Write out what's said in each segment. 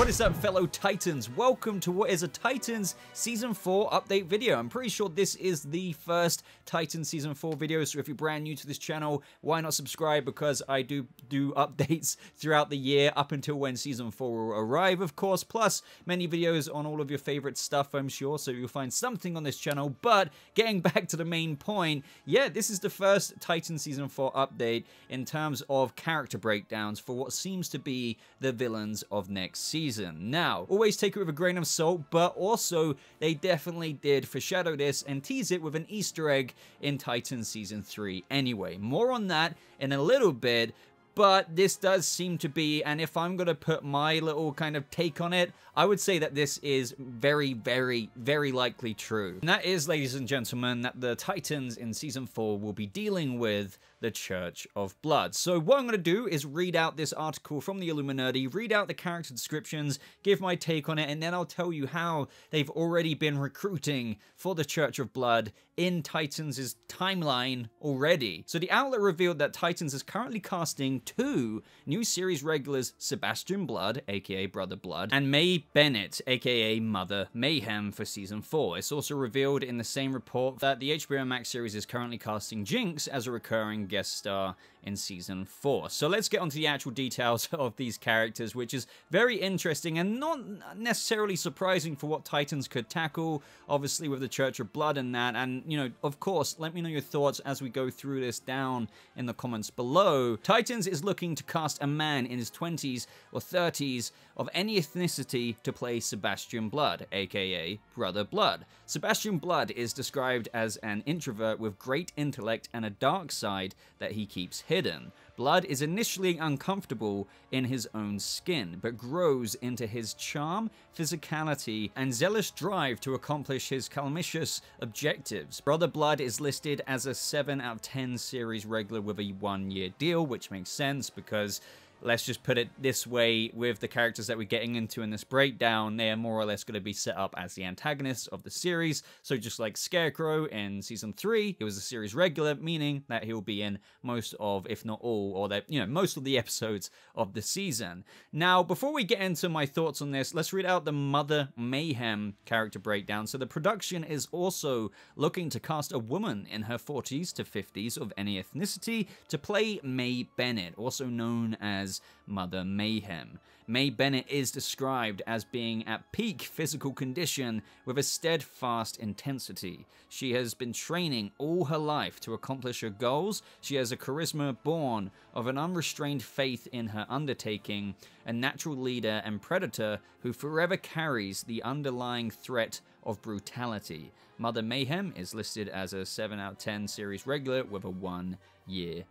What is up, fellow Titans? Welcome to what is a Titans Season 4 update video. I'm pretty sure this is the first Titans Season 4 video, so if you're brand new to this channel, why not subscribe? Because I do updates throughout the year up until when Season 4 will arrive, of course, plus many videos on all of your favorite stuff, I'm sure, so you'll find something on this channel. But getting back to the main point, yeah, this is the first Titans Season 4 update in terms of character breakdowns for what seems to be the villains of next season. Now, always take it with a grain of salt, but also they definitely did foreshadow this and tease it with an Easter egg in Titans Season 3 anyway. More on that in a little bit. But this does seem to be, and if I'm going to put my little kind of take on it, I would say that this is very, very, very likely true. And that is, ladies and gentlemen, that the Titans in Season 4 will be dealing with the Church of Blood. So what I'm going to do is read out this article from the Illuminati, read out the character descriptions, give my take on it, and then I'll tell you how they've already been recruiting for the Church of Blood in Titans' timeline already. So the outlet revealed that Titans is currently casting 2 new series regulars, Sebastian Blood, aka Brother Blood, and May Bennett, aka Mother Mayhem, for Season 4. It's also revealed in the same report that the HBO Max series is currently casting Jinx as a recurring guest star in Season 4. So let's get onto the actual details of these characters, which is very interesting and not necessarily surprising for what Titans could tackle, obviously with the Church of Blood and that. And, you know, of course, let me know your thoughts as we go through this down in the comments below. Titans is looking to cast a man in his 20s or 30s of any ethnicity to play Sebastian Blood, aka Brother Blood. Sebastian Blood is described as an introvert with great intellect and a dark side that he keeps hidden. Blood is initially uncomfortable in his own skin, but grows into his charm, physicality, and zealous drive to accomplish his calamitous objectives. Brother Blood is listed as a 7 out of 10 series regular with a 1-year deal, which makes sense because, let's just put it this way, with the characters that we're getting into in this breakdown, they are more or less going to be set up as the antagonists of the series. So just like Scarecrow in Season 3, he was a series regular, meaning that he'll be in most of, if not all, or that, you know, most of the episodes of the season. Now, before we get into my thoughts on this, let's read out the Mother Mayhem character breakdown. So the production is also looking to cast a woman in her 40s to 50s of any ethnicity to play May Bennett, also known as Mother Mayhem. May Bennett is described as being at peak physical condition with a steadfast intensity. She has been training all her life to accomplish her goals. She has a charisma born of an unrestrained faith in her undertaking, a natural leader and predator who forever carries the underlying threat of brutality. Mother Mayhem is listed as a 7 out of 10 series regular with a 1-year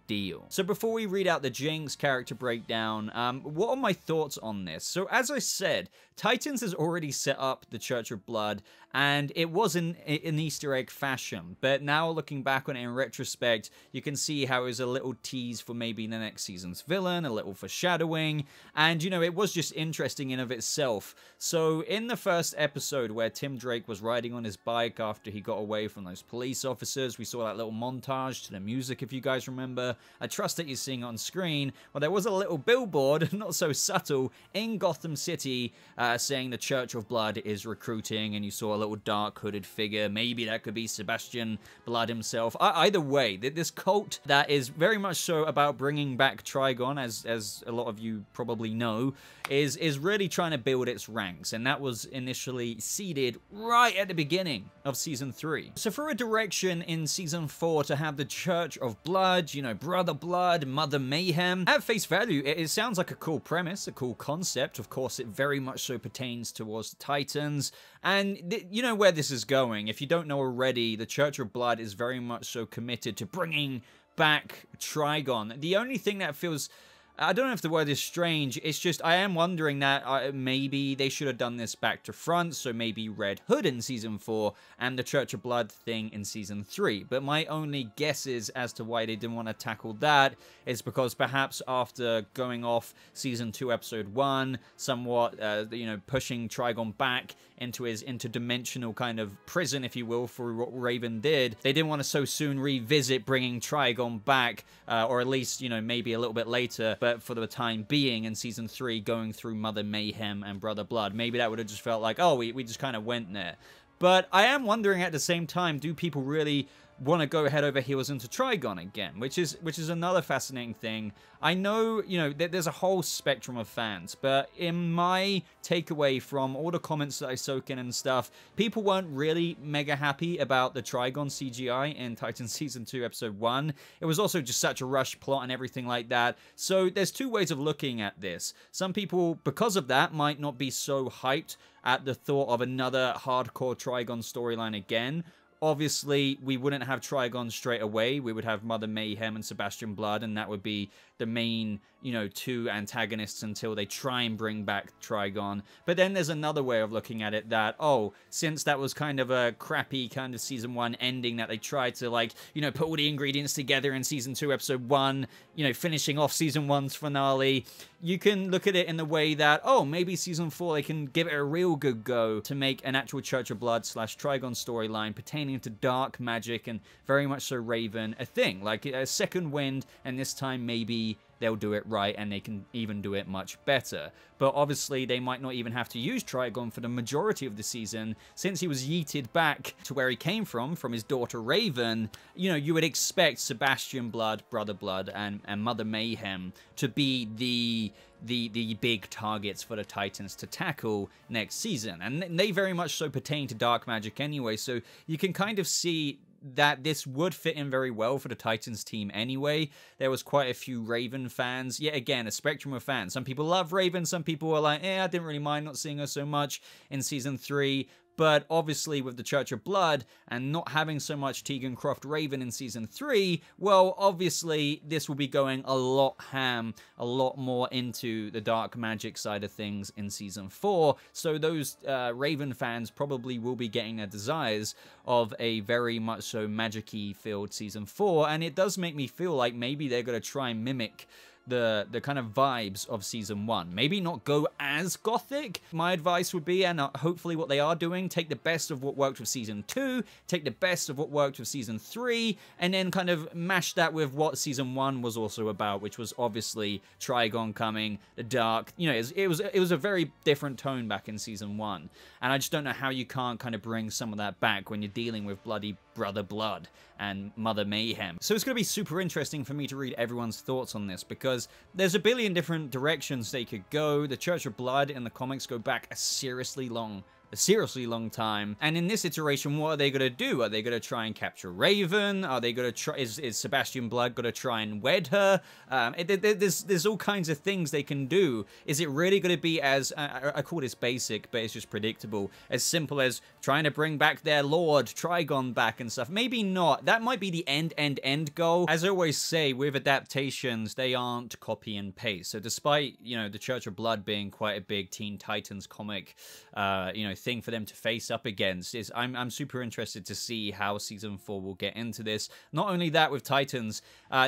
deal. So before we read out the Jinx character breakdown, what are my thoughts on this? So as I said, Titans has already set up the Church of Blood, and it was in an Easter egg fashion, but now looking back on it in retrospect, you can see how it was a little tease for maybe the next season's villain, a little foreshadowing, and, you know, it was just interesting in of itself. So in the first episode where Tim Drake was riding on his bike after he got away from those police officers, we saw that little montage to the music, if you guys remember. I trust that you're seeing it on screen. Well, there was a little billboard, not so subtle, in Gotham City saying the Church of Blood is recruiting, and you saw a little dark hooded figure. Maybe that could be Sebastian Blood himself. Either way, this cult that is very much so about bringing back Trigon, as a lot of you probably know, is really trying to build its ranks, and that was initially seeded right at the beginning of Season 3. So for a direction in Season 4 to have the Church of Blood, you know, Brother Blood, Mother Mayhem, at face value, it sounds like a cool premise, a cool concept. Of course, it very much so pertains towards the Titans, and you know where this is going. If you don't know already, the Church of Blood is very much so committed to bringing back Trigon. The only thing that feels, I don't know if the word is strange, it's just I am wondering that maybe they should have done this back to front, so maybe Red Hood in Season 4 and the Church of Blood thing in Season 3. But my only guesses as to why they didn't want to tackle that is because perhaps after going off Season 2 Episode 1, somewhat, you know, pushing Trigon back into his interdimensional kind of prison, if you will, for what Raven did, they didn't want to so soon revisit bringing Trigon back, or at least, you know, maybe a little bit later, but for the time being in Season 3, going through Mother Mayhem and Brother Blood, maybe that would have just felt like, oh, we just kind of went there. But I am wondering at the same time, do people really want to go head over heels into Trigon again, which is another fascinating thing. I know, you know, there's a whole spectrum of fans, but in my takeaway from all the comments that I soak in and stuff, people weren't really mega happy about the Trigon CGI in Titan Season 2 Episode 1. It was also just such a rushed plot and everything like that. So there's two ways of looking at this. Some people, because of that, might not be so hyped at the thought of another hardcore Trigon storyline again. Obviously, we wouldn't have Trigon straight away. We would have Mother Mayhem and Sebastian Blood, and that would be the main, you know, two antagonists until they try and bring back Trigon. But then there's another way of looking at it that, oh, since that was kind of a crappy kind of Season 1 ending that they tried to, like, you know, put all the ingredients together in Season 2, Episode 1, you know, finishing off Season 1's finale, you can look at it in the way that, oh, maybe Season 4, they can give it a real good go to make an actual Church of Blood / Trigon storyline pertaining to dark magic and very much so Raven a thing. Like a second wind, and this time maybe they'll do it right and they can even do it much better. But obviously they might not even have to use Trigon for the majority of the season, since he was yeeted back to where he came from his daughter Raven. You know, you would expect Sebastian Blood, Brother Blood, and Mother Mayhem to be the big targets for the Titans to tackle next season. And they very much so pertain to dark magic anyway, so you can kind of see that this would fit in very well for the Titans team anyway. There was quite a few Raven fans. Yet again, a spectrum of fans. Some people love Raven, some people were like, I didn't really mind not seeing her so much in Season 3. But obviously with the Church of Blood and not having so much Tegan Croft Raven in Season 3, well, obviously this will be going a lot ham, a lot more into the dark magic side of things in Season 4. So those Raven fans probably will be getting their desires of a very much so magic-y filled Season 4. And it does make me feel like maybe they're going to try and mimic the kind of vibes of Season 1. Maybe not go as gothic. My advice would be, and hopefully what they are doing, take the best of what worked with Season 2, take the best of what worked with Season 3, and then kind of mash that with what Season 1 was also about, which was obviously Trigon coming, the dark, you know, it was a very different tone back in Season 1. And I just don't know how you can't kind of bring some of that back when you're dealing with bloody Brother Blood and Mother Mayhem. So it's going to be super interesting for me to read everyone's thoughts on this, because there's a billion different directions they could go. The Church of Blood in the comics go back a seriously long time. And in this iteration, what are they going to do? Are they going to try and capture Raven? Are they going to try... Is Sebastian Blood going to try and wed her? There's all kinds of things they can do. Is it really going to be as... I call this basic, but it's just predictable. As simple as trying to bring back their lord, Trigon, back and stuff. Maybe not. That might be the end goal. As I always say, with adaptations, they aren't copy and paste. So despite, you know, the Church of Blood being quite a big Teen Titans comic, you know, thing for them to face up against, is I'm super interested to see how Season 4 will get into this. Not only that, with Titans,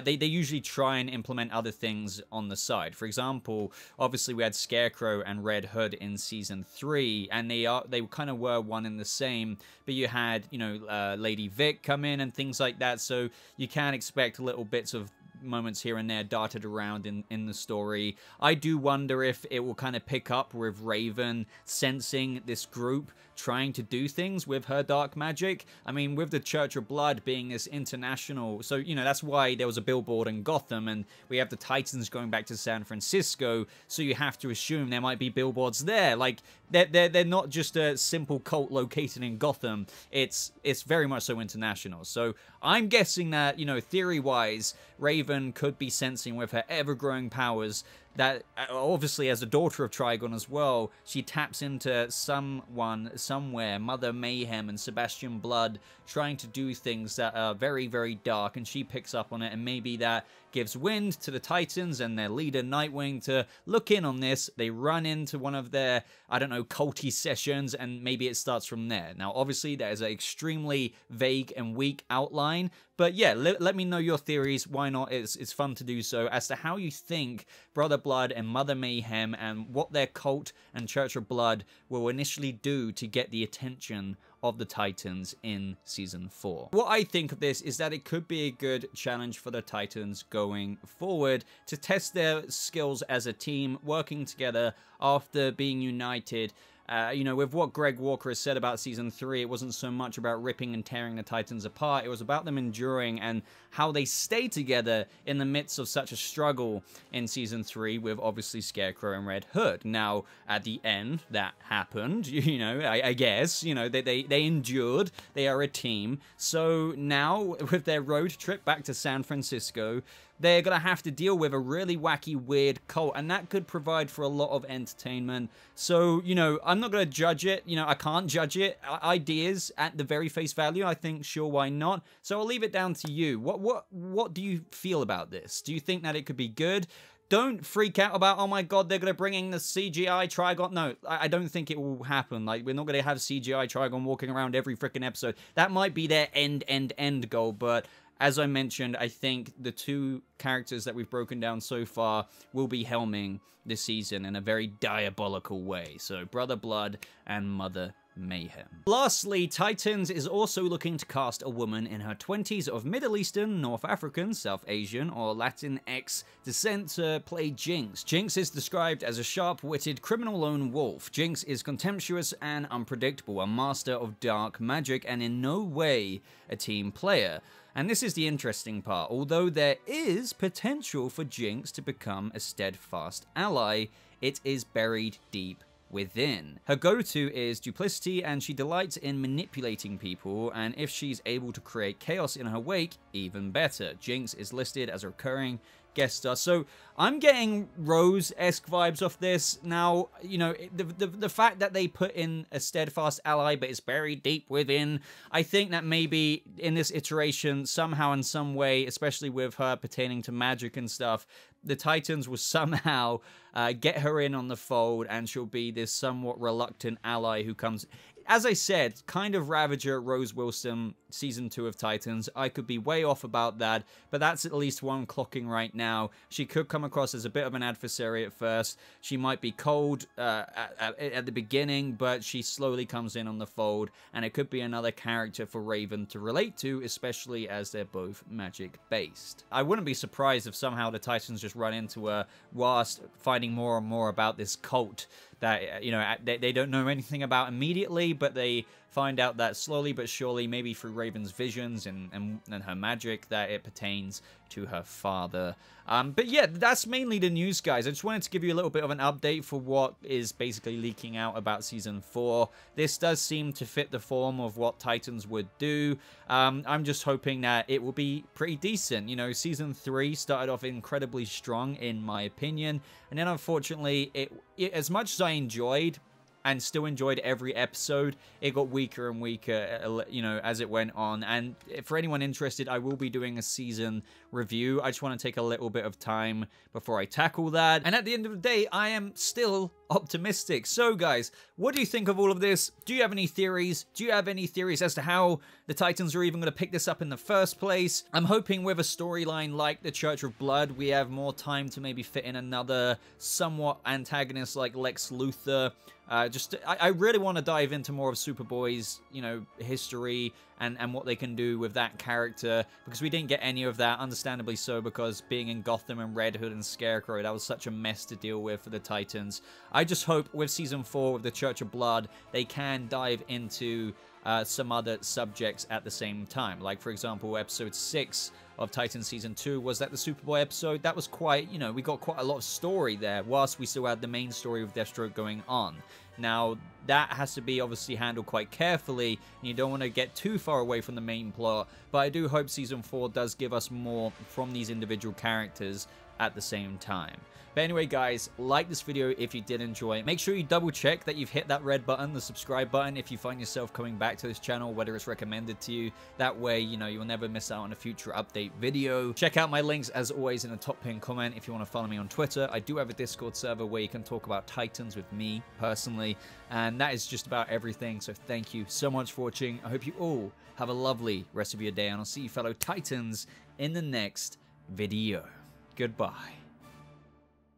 they usually try and implement other things on the side. For example, obviously we had Scarecrow and Red Hood in Season 3, and they kind of were one and the same, but you had, you know, Lady Vic come in and things like that, so you can expect little bits of moments here and there darted around in the story. I do wonder if it will kind of pick up with Raven sensing this group trying to do things with her dark magic. I mean, with the Church of Blood being this international, so, you know, that's why there was a billboard in Gotham, and we have the Titans going back to San Francisco, so you have to assume there might be billboards there. Like, they're not just a simple cult located in Gotham. It's very much so international. So I'm guessing that, you know, theory-wise, Raven could be sensing with her ever-growing powers that, obviously, as a daughter of Trigon as well, she taps into someone, somewhere, Mother Mayhem and Sebastian Blood, trying to do things that are very, very dark, and she picks up on it, and maybe that gives wind to the Titans and their leader, Nightwing, to look in on this. They run into one of their, I don't know, culty sessions, and maybe it starts from there. Now, obviously, that is an extremely vague and weak outline, but yeah, let me know your theories. Why not? It's fun to do so, as to how you think Brother Blood and Mother Mayhem and what their cult and Church of Blood will initially do to get the attention of the Titans in Season 4. What I think of this is that it could be a good challenge for the Titans going forward to test their skills as a team, working together after being united. You know, with what Greg Walker has said about Season 3, it wasn't so much about ripping and tearing the Titans apart. It was about them enduring and how they stay together in the midst of such a struggle in Season 3 with obviously Scarecrow and Red Hood. Now, at the end, that happened, you know, I guess, you know, they endured. They are a team. So now, with their road trip back to San Francisco, they're going to have to deal with a really wacky, weird cult, and that could provide for a lot of entertainment. So, you know, I'm not going to judge it. You know, I can't judge it. Ideas at the very face value, I think, sure, why not? So I'll leave it down to you. What do you feel about this? Do you think that it could be good? Don't freak out about, oh my god, they're going to bring in the CGI Trigon. No, I don't think it will happen. Like, we're not going to have CGI Trigon walking around every freaking episode. That might be their end goal, but as I mentioned, I think the two characters that we've broken down so far will be helming this season in a very diabolical way. So, Brother Blood and Mother Mayhem. Lastly, Titans is also looking to cast a woman in her 20s of Middle Eastern, North African, South Asian, or Latinx descent to play Jinx. Jinx is described as a sharp-witted criminal lone wolf. Jinx is contemptuous and unpredictable, a master of dark magic, and in no way a team player. And this is the interesting part. Although there is potential for Jinx to become a steadfast ally, it is buried deep within. Her go-to is duplicity, and she delights in manipulating people, and if she's able to create chaos in her wake, even better. Jinx is listed as a recurring guest star. So I'm getting Rose-esque vibes off this. Now, you know, the fact that they put in a steadfast ally, but it's buried deep within, I think that maybe in this iteration, somehow in some way, especially with her pertaining to magic and stuff, the Titans will somehow get her in on the fold, and she'll be this somewhat reluctant ally who comes. As I said, kind of Ravager, Rose Wilson, Season 2 of Titans. I could be way off about that, but that's at least one clocking right now. She could come across as a bit of an adversary at first. She might be cold at the beginning, but she slowly comes in on the fold, and it could be another character for Raven to relate to, especially as they're both magic-based. I wouldn't be surprised if somehow the Titans just run into her whilst finding more and more about this cult that, you know, they don't know anything about immediately, but they find out that slowly but surely, maybe through Raven's visions and her magic, that it pertains to her father. But yeah, that's mainly the news, guys. I just wanted to give you a little bit of an update for what is basically leaking out about Season 4. This does seem to fit the form of what Titans would do. I'm just hoping that it will be pretty decent. You know, Season 3 started off incredibly strong, in my opinion, and then unfortunately, as much as I enjoyed and still enjoyed every episode, it got weaker and weaker, you know, as it went on. And for anyone interested, I will be doing a season review. I just want to take a little bit of time before I tackle that. And at the end of the day, I am still optimistic. So guys, what do you think of all of this? Do you have any theories? Do you have any theories as to how the Titans are even going to pick this up in the first place? I'm hoping with a storyline like the Church of Blood, we have more time to maybe fit in another somewhat antagonist like Lex Luthor. I really want to dive into more of Superboy's, you know, history and what they can do with that character, because we didn't get any of that, understandably so, because being in Gotham and Red Hood and Scarecrow, that was such a mess to deal with for the Titans. I just hope with Season 4, with the Church of Blood, they can dive into some other subjects at the same time. Like, for example, Episode 6 of Titans Season 2 was that the Superboy episode. That was quite, you know, we got quite a lot of story there, whilst we still had the main story of Deathstroke going on. Now, that has to be obviously handled quite carefully, and you don't want to get too far away from the main plot, but I do hope Season 4 does give us more from these individual characters at the same time. But anyway, guys, like this video if you did enjoy it. Make sure you double check that you've hit that red button, the subscribe button, if you find yourself coming back to this channel, whether it's recommended to you. That way, you know, you'll never miss out on a future update video. Check out my links, as always, in the top pinned comment if you want to follow me on Twitter. I do have a Discord server where you can talk about Titans with me, personally. And that is just about everything. So thank you so much for watching. I hope you all have a lovely rest of your day, and I'll see you fellow Titans in the next video. Goodbye.